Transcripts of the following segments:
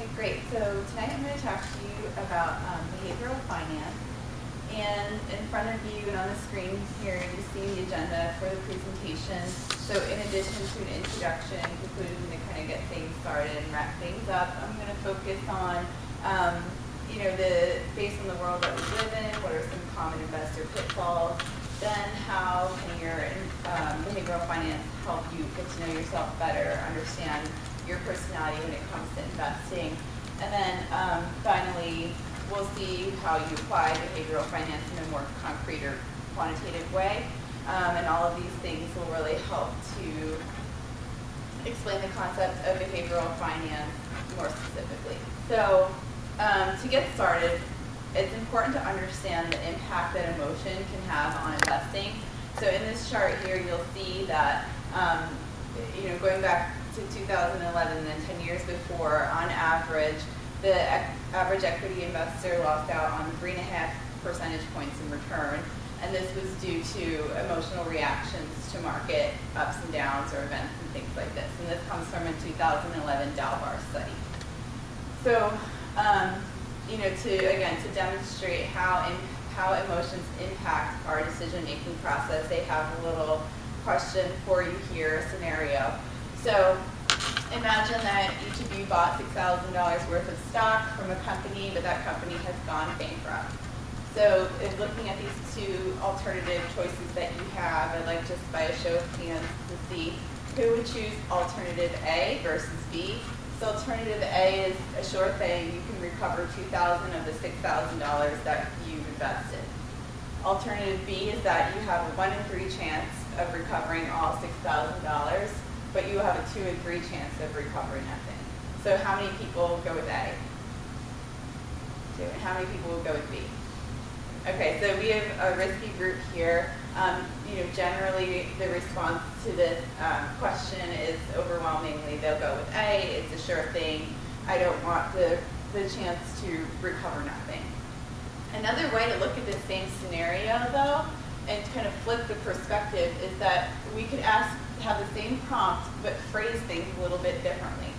Okay, great. So tonight I'm going to talk to you about behavioral finance. And in front of you and on the screen here, you see the agenda for the presentation. So in addition to an introduction and conclusion to kind of get things started and wrap things up, I'm going to focus on, based on the world that we live in, what are some common investor pitfalls, then how can your behavioral finance help you get to know yourself better, understand your personality when it comes to investing. And then finally, we'll see how you apply behavioral finance in a more concrete or quantitative way. And all of these things will really help to explain the concept of behavioral finance more specifically. So to get started, it's important to understand the impact that emotion can have on investing. So in this chart here, you'll see that, going back to 2011 and then 10 years before, on average, the average equity investor lost out on 3.5 percentage points in return. And this was due to emotional reactions to market ups and downs or events and things like this. And this comes from a 2011 Dalbar study. So, to demonstrate how emotions impact our decision-making process, they have a little question for you here, a scenario. So imagine that each of you bought $6,000 worth of stock from a company, but that company has gone bankrupt. So in looking at these two alternative choices that you have, I'd like just by a show of hands to see who would choose alternative A versus B. So alternative A is a sure thing. You can recover $2,000 of the $6,000 that you invested. Alternative B is that you have a 1 in 3 chance of recovering all $6,000, but you have a 2 in 3 chance of recovering nothing. So how many people go with A? 2. And how many people will go with B? Okay, so we have a risky group here. Generally the response to this question is overwhelmingly they'll go with A. It's a sure thing. I don't want the chance to recover nothing. Another way to look at this same scenario, though, and kind of flip the perspective, is that we could have the same prompt but phrase things a little bit differently.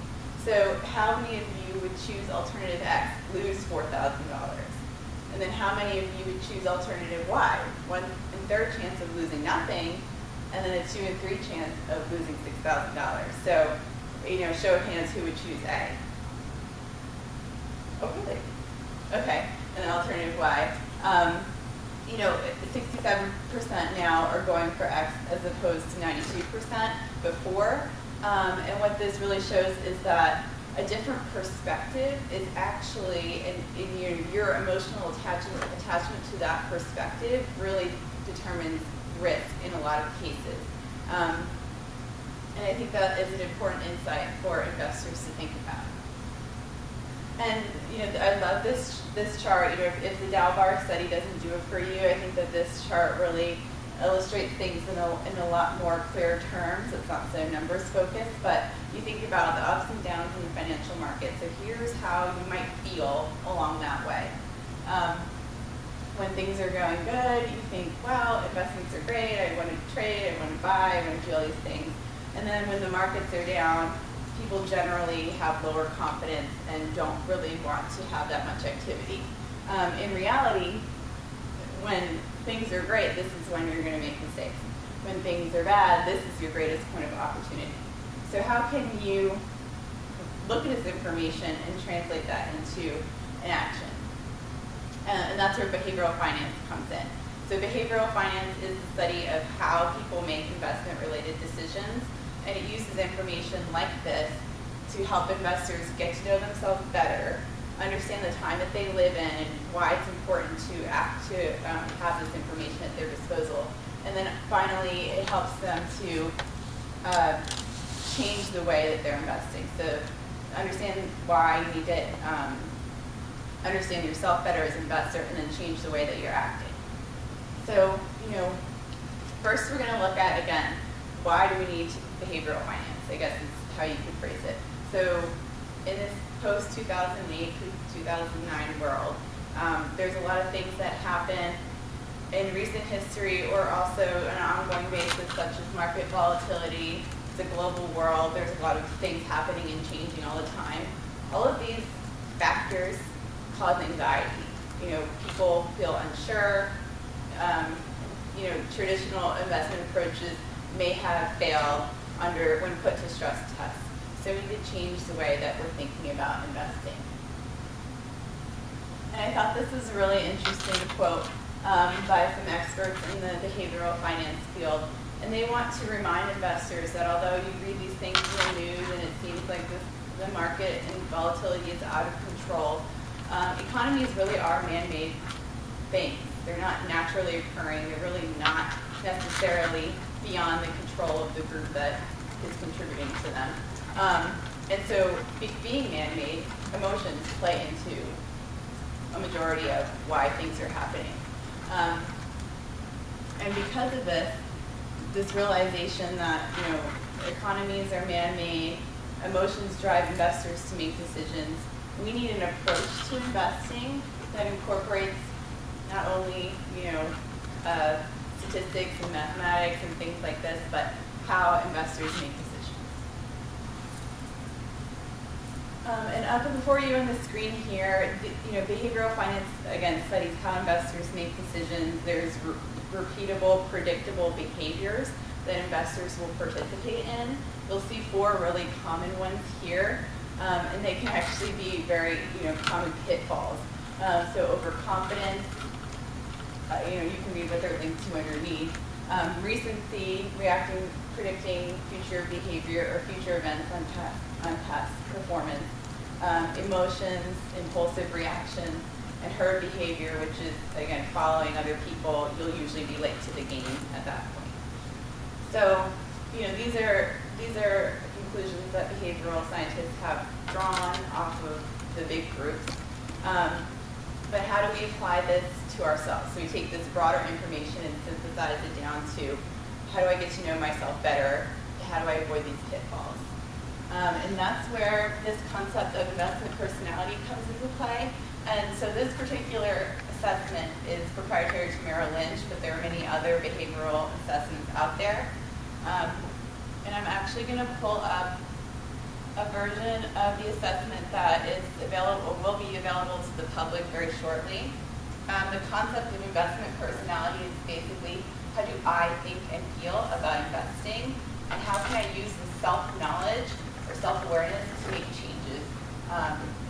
So how many of you would choose alternative X, lose $4,000? And then how many of you would choose alternative Y, 1 in 3 chance of losing nothing, and then a 2 in 3 chance of losing $6,000? So, show of hands, who would choose A? Oh, really? Okay, and then alternative Y. 67% now are going for X as opposed to 92% before. And what this really shows is that a different perspective is actually, in your emotional attachment to that perspective really determines risk in a lot of cases. And I think that is an important insight for investors to think about. And I love this chart. If the Dalbar study doesn't do it for you, I think that this chart really illustrates things in a lot more clear terms. It's not so numbers focused, but you think about the ups and downs in the financial market. So here's how you might feel along that way. When things are going good, you think, wow, investments are great, I want to trade, I want to buy, I want to do all these things. And then when the markets are down, people generally have lower confidence and don't really want to have that much activity. In reality, when things are great, this is when you're going to make mistakes. When things are bad, this is your greatest point of opportunity. So how can you look at this information and translate that into an action? And that's where behavioral finance comes in. So behavioral finance is the study of how people make investment-related decisions, and it uses information like this to help investors get to know themselves better, understand the time that they live in, and why it's important to have this information at their disposal. And then finally, it helps them to change the way that they're investing. So understand why you need to understand yourself better as an investor, and then change the way that you're acting. So, first we're going to look at, again, why do we need behavioral finance? I guess is how you could phrase it. So in this post-2008 to 2009 world, there's a lot of things that happen in recent history or also on an ongoing basis, such as market volatility. It's a global world. There's a lot of things happening and changing all the time. All of these cause anxiety. People feel unsure. Traditional investment approaches may have failed when put to stress tests. So we need to change the way that we're thinking about investing. And I thought this was a really interesting quote by some experts in the behavioral finance field. And they want to remind investors that although you read these things in the news and it seems like the market and volatility is out of control, economies really are man-made things. They're not naturally occurring. They're really not necessarily beyond the control of the group that is contributing to them. And so being man-made, emotions play into a majority of why things are happening. And because of this realization that economies are man-made, emotions drive investors to make decisions, we need an approach to investing that incorporates not only statistics and mathematics and things like this, but how investors make decisions. And up before you on the screen here, behavioral finance, again, studies how investors make decisions. There's repeatable, predictable behaviors that investors will participate in. You'll see 4 really common ones here, and they can actually be very, common pitfalls. So overconfidence, you can read what they're linked to underneath. Recency, predicting future behavior or future events on past performance. Emotions, impulsive reactions, and herd behavior, which is, again, following other people. You'll usually be late to the game at that point. So, these are conclusions that behavioral scientists have drawn off of the big groups. But how do we apply this to ourselves? So we take this broader information and synthesize it down to how do I get to know myself better? How do I avoid these pitfalls? And that's where this concept of investment personality comes into play. And so this particular assessment is proprietary to Merrill Lynch, but there are many other behavioral assessments out there. And I'm actually going to pull up a version of the assessment that is available, will be available to the public very shortly. The concept of investment personality is basically how do I think and feel about investing, and how can I use the self-knowledge or self-awareness to make changes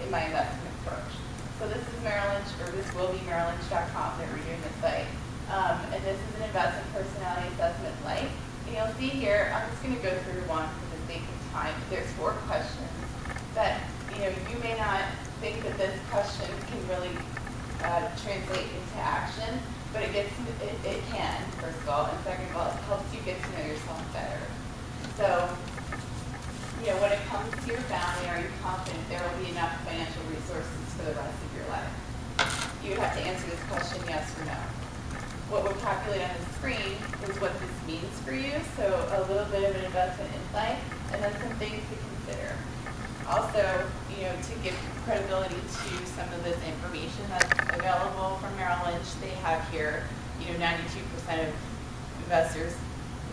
in my investment approach. So this is Merrill Lynch, or this will be merrilllynch.com that we're doing this site. And this is an investment personality assessment light. And you'll see here, I'm just going to go through one for the sake of time. There's 4 questions that you may not think that this question can really translate into action, but it can, first of all, and second of all, it helps you get to know yourself better. So, when it comes to your family, are you confident there will be enough financial resources for the rest of your life? You would have to answer this question yes or no. What we'll calculate on the screen is what this means for you, so a little bit of an investment insight, and then some things to consider. Also, to give credibility to some of this information that's available from Merrill Lynch, they have here, 92% of investors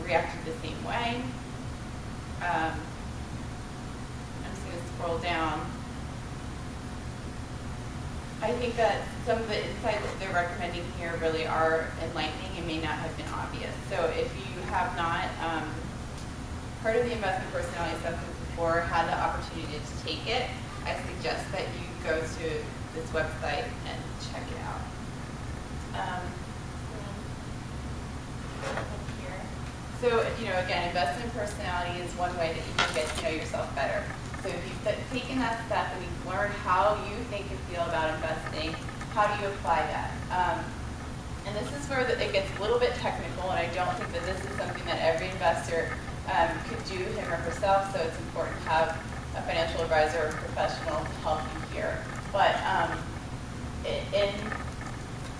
reacted the same way. I'm just going to scroll down. I think that some of the insights that they're recommending here really are enlightening and may not have been obvious. So if you have not heard of the investment personality assessment before, had the opportunity to take it, I suggest that you go to this website and check it out. Here. So, again, investment personality is one way that you can get to know yourself better. So if you've taken that step and you've learned how you think and feel about investing, how do you apply that? And this is where it gets a little bit technical, and I don't think that this is something that every investor could do him or herself, so it's important to have a financial advisor or professional to help you here. But in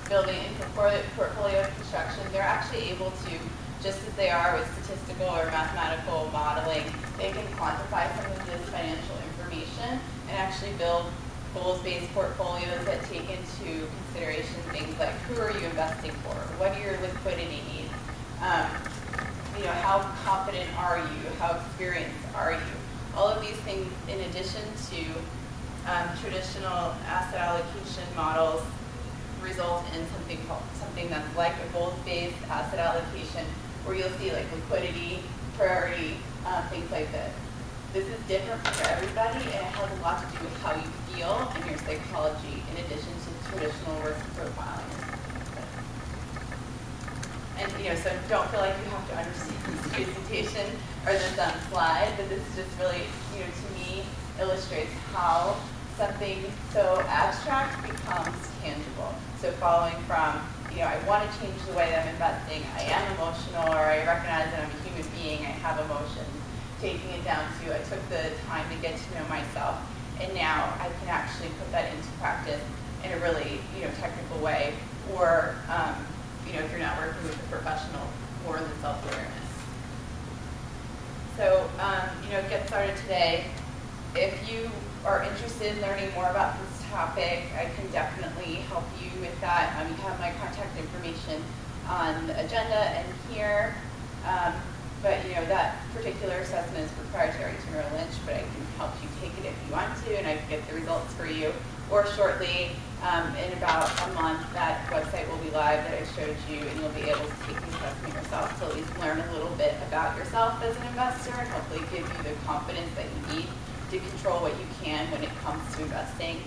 building into portfolio construction, they're actually able to, just as they are with statistical or mathematical modeling, they can quantify some of this financial information and actually build goals-based portfolios that take into consideration things like who are you investing for, what are your liquidity needs, how confident are you, how experienced are you. All of these things, in addition to traditional asset allocation models result in something that's like a goals-based asset allocation, where you'll see like liquidity, priority, things like this. This is different for everybody, and it has a lot to do with how you feel and your psychology, in addition to traditional risk profiling. And so don't feel like you have to understand this presentation or this slide, but this is just really, to me, illustrates how something so abstract becomes tangible. So following from, I want to change the way that I'm investing, I am emotional, or I recognize that I'm a human being, I have emotions, taking it down to, I took the time to get to know myself, and now I can actually put that into practice in a really, technical way, or, if you're not working with a professional, or the self-awareness. So, get started today. If you are interested in learning more about this topic, I can definitely help you with that. You have my contact information on the agenda and here. But that particular assessment is proprietary to Merrill Lynch, but I can help you take it if you want to, and I can get the results for you. Or shortly, in about a month, that website will be live that I showed you, and you'll be able to take the assessment yourself to at least learn a little bit about yourself as an investor, and hopefully give you the confidence that you need to control what you can when it comes to investing,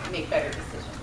make better decisions.